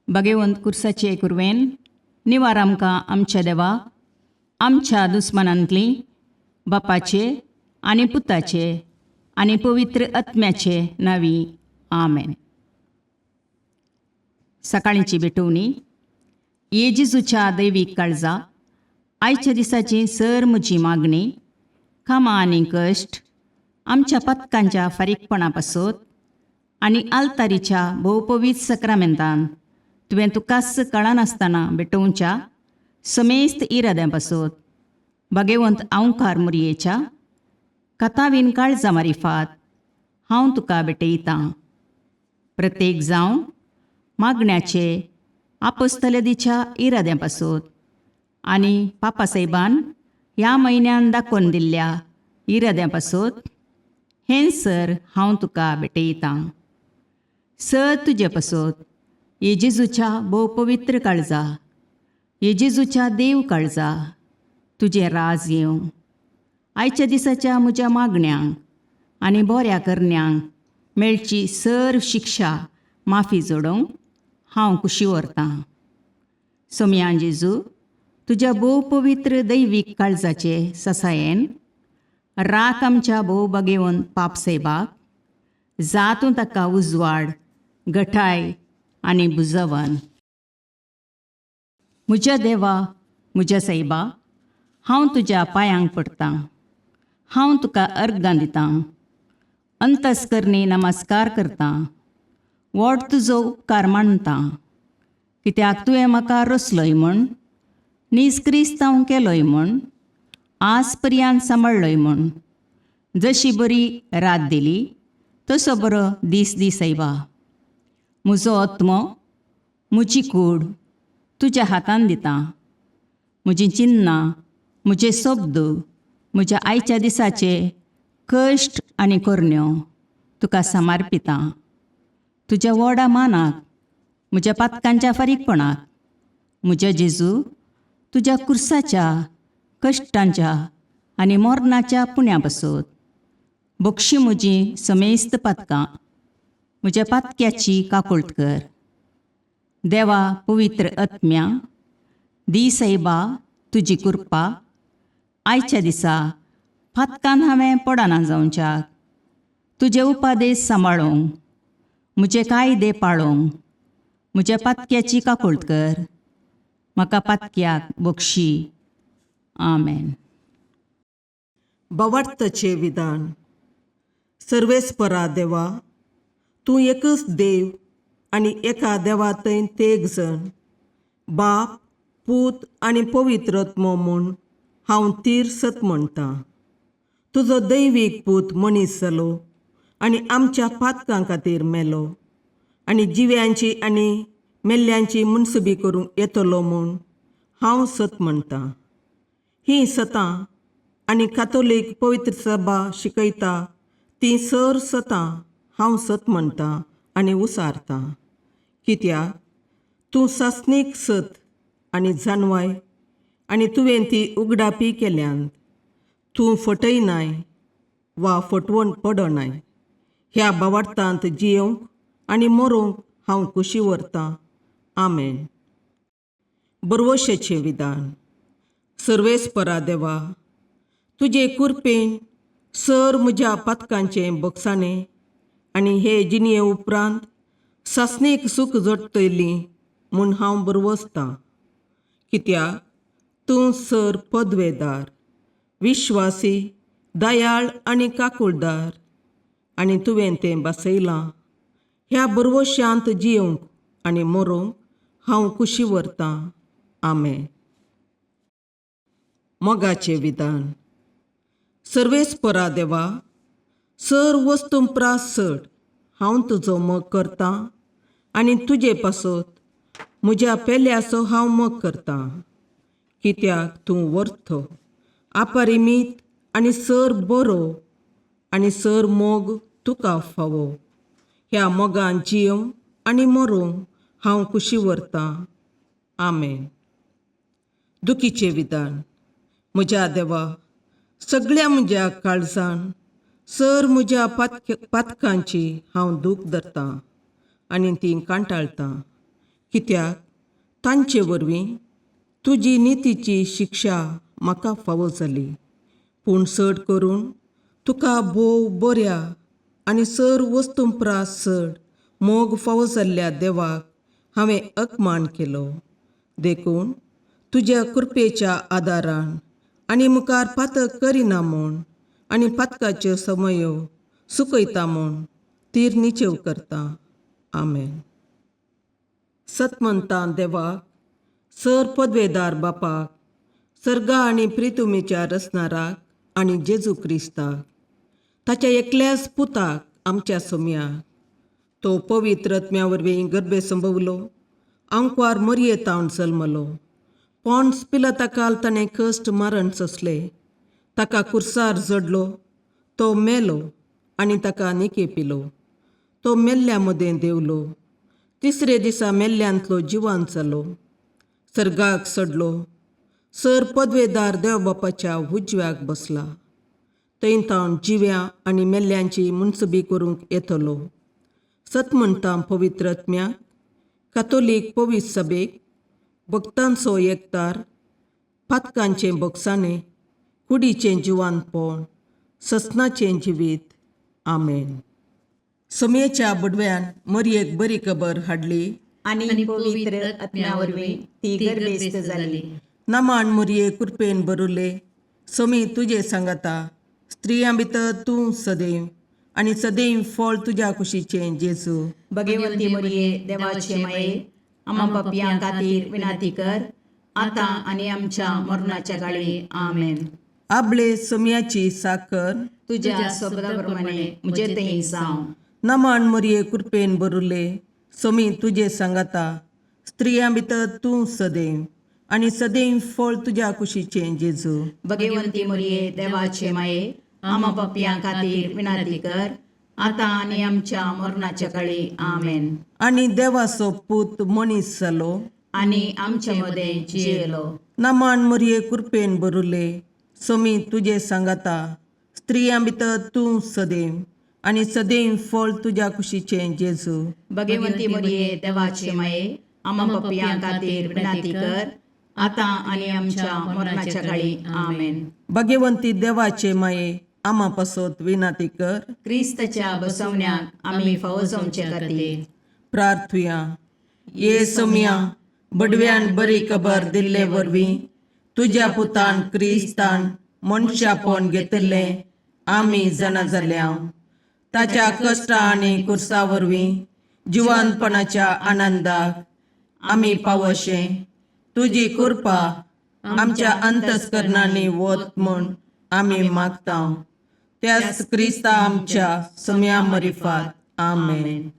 भगवंत कुर्साचे कुरवेन निवार आमकां आमच्या देवा आमच्या दुस्मनांतली बापाचे आनी पुताचे आनी पवित्र आत्म्याचे नावी आमेन. सकाळींची भेटवणी. येजेजूच्या दैवीक काळजा आयच्या दिसाची सर म्हजी मागणी कामां आनी कश्ट आमच्या पथकांच्या फारीकपणा पासत आनी आल्तारीच्या भोवपवीत सक्रामेंतान तुवें तुकास कळनासतना भेटोवच्या समेस्त इराद्यां पासत भगवंत आवकार मुरयेच्या कथावीन काळजा मारिफात हांव तुका भेटयतां. प्रत्येक जावं मागण्याचे आपोस्तलदीच्या इराद्यां पासत आनी पापासाहेबान ह्या म्हयन्यान दाखोवन दिल्ल्या इराद्यां पासत हें सर हांव तुका भेटयतां. सर तुजे पासत येजेजूच्या भोवपवित्र काळजा येजेजूच्या देव काळजा तुजें राज येवं. आयच्या दिसाच्या म्हज्या मागण्यांक आनी बऱ्या करण्यांक मेळची सर शिक्षा माफी जोडोवंक हांव कुशी व्हरतां. सोम्या जेजू तुज्या भोवपवित्र दैवीक काळजाचे ससायेन राख आमच्या भोव भगवंत पापसाहेबाक जातूं ताका उजवाड घटाय आनी बुजवण. म्हज्या देवा म्हज्या साहेबा हांव तुज्या पांयांक पडटां. हांव तुका अर्गां दितां. अंतस्करणी नमस्कार करतां. व्हड तुजो उपकार मानतां. कित्याक तुवें म्हाका रचलोय म्हूण निस्क्रिस्तांव केलोय म्हूण आज पर्यंत सांबाळलोय म्हूण जशी बरी रात दिली तसो बरो दीस दी सायबा. म्हजो आत्मो म्हजी कूड तुज्या हातान दितां. म्हजीं चिन्नां म्हजे शब्द म्हज्या आयच्या दिसाचे कश्ट आनी करण्यो तुका समर्पितां. तुज्या व्हडा मानाक म्हज्या पातकांच्या फारीकपणाक म्हज्या जेजू तुज्या कुर्साच्या कश्टांच्या आनी मरणाच्या पुण्या पासत बक्षी म्हजीं समेस्त पातकां म्हज्या पातक्याची काकुळट कर. देवा पवित्र आत्म्या दी सायबा तुजी कृपा आयच्या दिसा फातकान हांवें पडना जावच्याक तुजे उपादेश सांबाळूंक म्हजे कायदे पाळोवंक म्हज्या पातक्याची काकुळट कर. म्हाका पातक्याक बक्षी. आमेन. भावार्थाचे विधान. सर्वेस्परा देवा तूं एकच देव आनी एका देवातय तेग जण बाप पूत आनी पवित्र आत्मो म्हूण हांव तीर सत म्हणटां. तुजो दैवीक पूत मनीस जालो आनी आमच्या पातकां खातीर मेलो आनी जिव्यांची आनी मेल्ल्यांची मुनसुबी करूंक येतलो म्हूण हांव सत म्हणटां. हीं सतां आनी कातोलीक पवित्र सभा शिकयता तीं सर सतां हांव सत म्हणटां आनी उसारतां. कित्याक तूं सासणीक सत आनी जानवाय आनी तुवें ती उगडापी केल्यांत. तूं फटयनाय वा फटवण पडनाय. ह्या भावार्थांत जियोंक आनी मरोंक हांव कुशी व्हरतां. आमेन. बरवशेचें विधान. सर्वेस्परा देवा तुजे कृपेन सर म्हज्या पातकांचें बक्षाणें आनी हे जिणये उपरांत सासणेक सूख जोडटलीं म्हूण हांव बरवसतां. कित्याक तूं सर पदवेदार विश्वासी दयाळ आनी काकुळदार आनी तुवें तें बसयलां. ह्या बरवश्यांत जियोंक आनी मरोंक हांव कुशी व्हरतां. आमेन. मोगाचें विधान. सर्वेस्परा देवा सर वस्तुंपरास चड हांव तुजो मोग करतां आनी तुजे पासत म्हज्या पेल्याचो हांव मोग करतां. कित्याक तूं वर्थ अपरिमीत आनी सर बरो आनी सर मोग तुका फावो. ह्या मोगान जियोंक आनी मरोंक हांव कुशी व्हरतां. आमेन. दुखीचें विधान. म्हज्या देवा सगळ्या म्हज्या काळजान सर म्हज्या पातकांची हांव दूख धरतां आनी तीं कांटाळटां. कित्याक तांचे वरवीं तुजी नितीची शिक्षा म्हाका फावो जाली. पूण चड करून तुका भोव बऱ्या आनी सर वस्तूंपरास चड मोग फावो जाल्ल्या देवाक हांवें अकमान केलो. देखून तुज्या कृपेच्या आदारान आनी मुखार पातक करिना म्हूण आनी पातकाच्यो समयो सुकयता म्हूण तीर निचेव करता. आमेन. सतमंतां देवाक, सर पदवेदार बापाक, सर्गा आनी प्रितुमेच्या रचणाराक आनी जेजू क्रिस्ताक, ताच्या एकल्याच पुताक आमच्या सोम्याक, तो पवित्र आत्म्या वरवीं गर्भे संभवलो, अंकवार मरयेतावन जल्मलो, पोंस पिलाताकाल ताणें कश्ट मरण सोंसले, ताका कुर्सार जडलो, तो मेलो आनी ताका निकेपिलो, तो मेल्ल्या मदें देवलो, तिसरे दिसा मेल्ल्यांतलो जिवांत जालो, सर्गाक चडलो, सर पदवेदार देवबापाच्या उजव्याक बसला, थंय तावन जिव्या आनी मेल्ल्यांची मुनसबी करूंक येतलो. सतमंतां पवित्र आत्म्याक, कातोलीक पवित्र सभेक, भक्तांचो एकतार, पातकांचें भोगसाणें, कुडीचें जिवांतपण, ससनाचें जिवीत. आमेन. सोमयेच्या बुडव्यान मरयेक बरी खबर हाडली आनी पवित्र आत्म्या वरवीं ती गर्भेस्त जाली. नमान मरये कृपेन भरुले, सोमी तुजे सांगाता, स्त्रियां भितर तूं सदैव आनी सदैव फळ तुज्या कुशीचें जेजू. भगवंती मरिये देवाचे माये, आम्हा पापियां खातीर विनाती कर, आतां आनी आमच्या मरणाच्या काळी. आमेन. आपले सोमयाची साकर तुज्या शब्दाप्रमाणे म्हजे थंय जावं. नमान मरये कृपेन भरुले, सोमी तुजे सांगाता, स्त्रियां भितर तूं सदैव आनी सदैव फळ तुज्या कुशीचें जेजू. भगवंती मरिये देवाचे माये, आम्हा पापियां खातीर विनाती कर, आतां आनी आमच्या मरणाच्या काळी. आमेन. आनी देवाचो पूत मनीस जालो आनी आमचे मदें जियेलो. नमान मरये कृपेन भरुले, सोमी तुजे सांगाता, स्त्रियां भितर तूं सदैव आनी सदैव फळ तुज्या कुशीचें जेजू. भगवंती मरिये देवाचे माये, आम्हा पापियां खातीर विनाती कर, आतां आनी आमच्या मरणाच्या काळी. आमेन. भगवंती देवाचे माये, आम्हा पासत विनाती कर. क्रिस्ताच्या बसवण्याक आमी फावो जावचे खातीर प्रार्थुया. ये सोम्या, बडव्यान बरी खबर दिल्ले वरवीं तुज्या पुतान क्रिस्तान मनशापण घेतिल्लें आमी जाणा जाल्या, ताच्या कश्टा आनी कुर्सा वरवीं जिवंतपणाच्या आनंदाक आमी पावशे, तुजी कृपा आमच्या अंतस्करणांनी वत म्हूण आमी मागता. त्याच क्रिस्ता आमच्या सोम्या मरिफात. आमेन.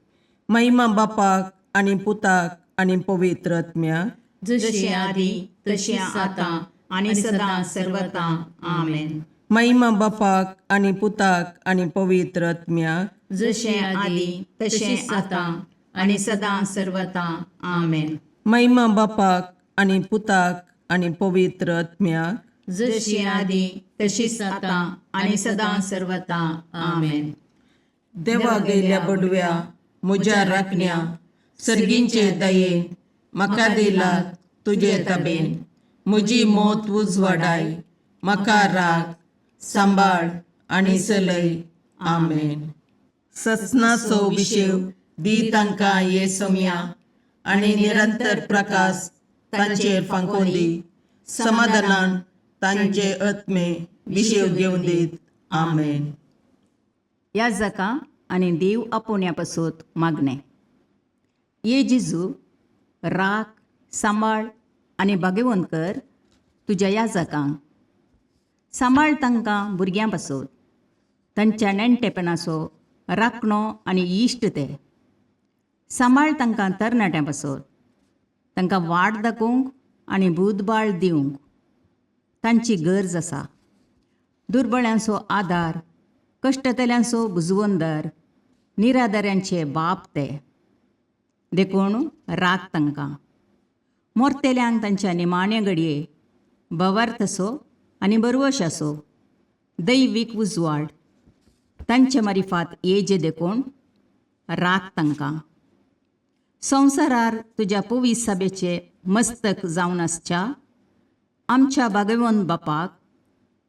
महिमा बापाक आनी पुताक आनी पवित्र आत्म्याक, जशें आदी तशें आतां आनी सदां सर्वदा. आमेन. महिमा बापाक आनी पुताक आनी पवित्र आत्म्याक, जशें आदी तशें आतां आनी सदां सर्वदा. आमेन. महिमा बापाक आनी पुताक आनी पवित्र आत्म्याक, जशी आदी तशीच आतां आनी सदां सर्वदा. आमेन. देवा गेल्या बडव्या म्हज्या राखण्या, सर्गींचे दयेन म्हाका दिलात तुजे ताबेन. म्हजी मोत उजवाडाय, म्हाका राख, सांबाळ आनी चलय. आमेन. ससनाचो विशेव दी तांकां ये सोम्या, आनी निरंतर प्रकाश तांचेर फांकोन दी. समाधानान तांचे आत्मे विशेव घेवन दीत. आमेन. याजकां आनी देव आपोवण्या पासत मागणें. ये जेजू, राख, सांबाळ आनी भागेवंत कर तुज्या याजकांक. सांबाळ तांकां भुरग्यां पासत, तांच्या नेणटेपणाचो राखणो आनी इश्ट ते. सांबाळ तांकां तरणाट्यां पासत, तांकां वाट दाखोवंक आनी बुदबाळ दिवंक तांची गरज आसा. दुर्बळ्यांचो आदार, कश्टतल्यांचो बुजवंदर, निराधाऱ्यांचे बाप ते. देखून राख तांकां. मोरतेल्यांक तांच्या निमाणे घडये भवार्थसो आनी बरवशाचो दैवीक उजवाड तांचे मारिफात येजे देखून राख तांकां. संवसारार तुज्या पवित्र सभेचे मस्तक जावन आसच्या आमच्या भागवंत बापाक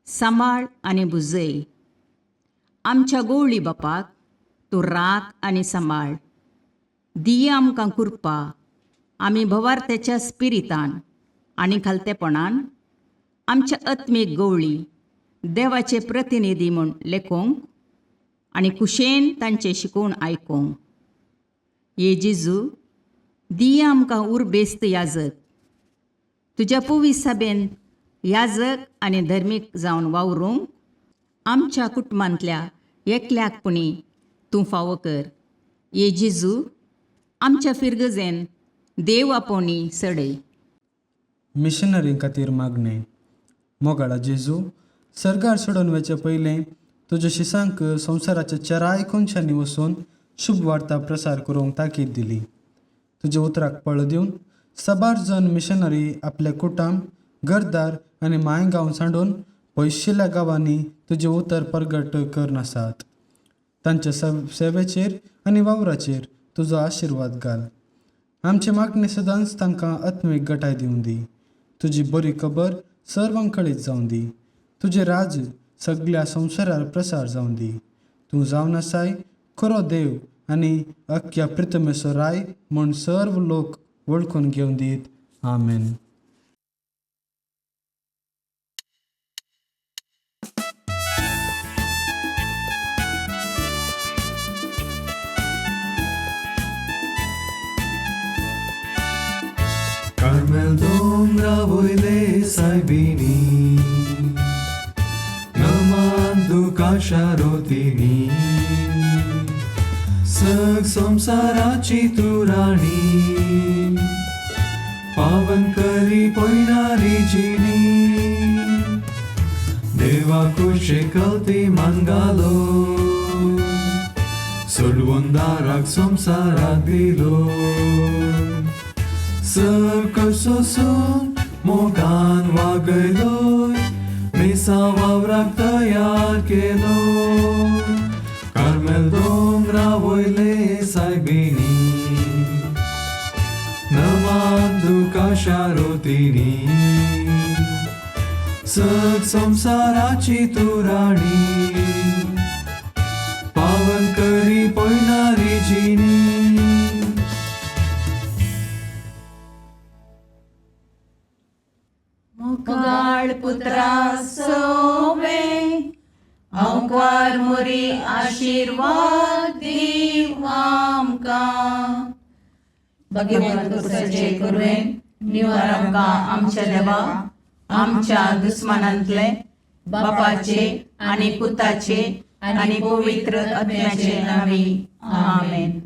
सांबाळ आनी बुजय. आमच्या गवळी बापाक तूं राख आनी सांबाळ. दिये आमकां कुरपा आमी भवार्थ्याच्या स्पिरितान आनी खालतेपणान आमच्या आत्मीक गवळी देवाचे प्रतिनिधी म्हूण लेखोंक आनी कुशेन तांचे शिकोवण आयकोंक. ये जेजू, दिये आमकां उर्बेस्त याजक. तुज्या पवित्र सभेन याजक आनी धर्मीक जावन वावरूंक आमच्या कुटुंबांतल्या एकल्याकपणी तूं फावो कर. ये जेजू, आमच्या फिरगजेन देव आपोवणी सडय. मिशनरी खातीर मागणें. मोगाळा जेजू, सर्गार सोडून वचे पयलें तुज्या शिसांक संवसाराच्या चराय कोनशांनी वचून शुभ वार्ता प्रसार करूंक ताकीद दिली. तुज्या उतराक पळ दिवन साबार जण मिशनरी आपले कुटुंब, घरदार आनी मायगांव सांडून पयशिल्ल्या गांवांनी तुजें उतर प्रगट करन आसात. तांच्या सेवेचेर आनी वावराचेर तुजो आशिर्वाद घाल. आमचे मागणे सदांच तांकां आत्मीक गटाय दिवं दी. तुजी बरी खबर सर्वांक कळीत जावं दी. तुजें राज सगळ्या संवसारार प्रसार जावं दी. तूं जावन आसाय खरो देव आनी अख्ख्या पृथ्वीचो राय म्हूण सर्व लोक वळखून घेवन दीत. आमेन. Carmel dombra voile saibini Namandu kasharotini Sag samsarachi turani Pavan kari poinari jini Deva kushe kalti mangalo Sulwondarak samsarak dilo Săcăsosun, mogan vagăloi, Mesa vavrak tăiar cheloi, Carmel dombra voile saibini, Nămandu cașarotini, Săc samsaraci turani, Pavan cări poinari jini, मोगाळ पुत्रा सोवे अवकार मोरी आशीर्वाद दीव आमकां. भगवंत पुत्राचे करुवेन निवार आमकां आमच्या देवा आमच्या दुस्मानांतले बापाचे आनी पुताचे आनी पवित्र आत्म्याचे नावी. आमेन.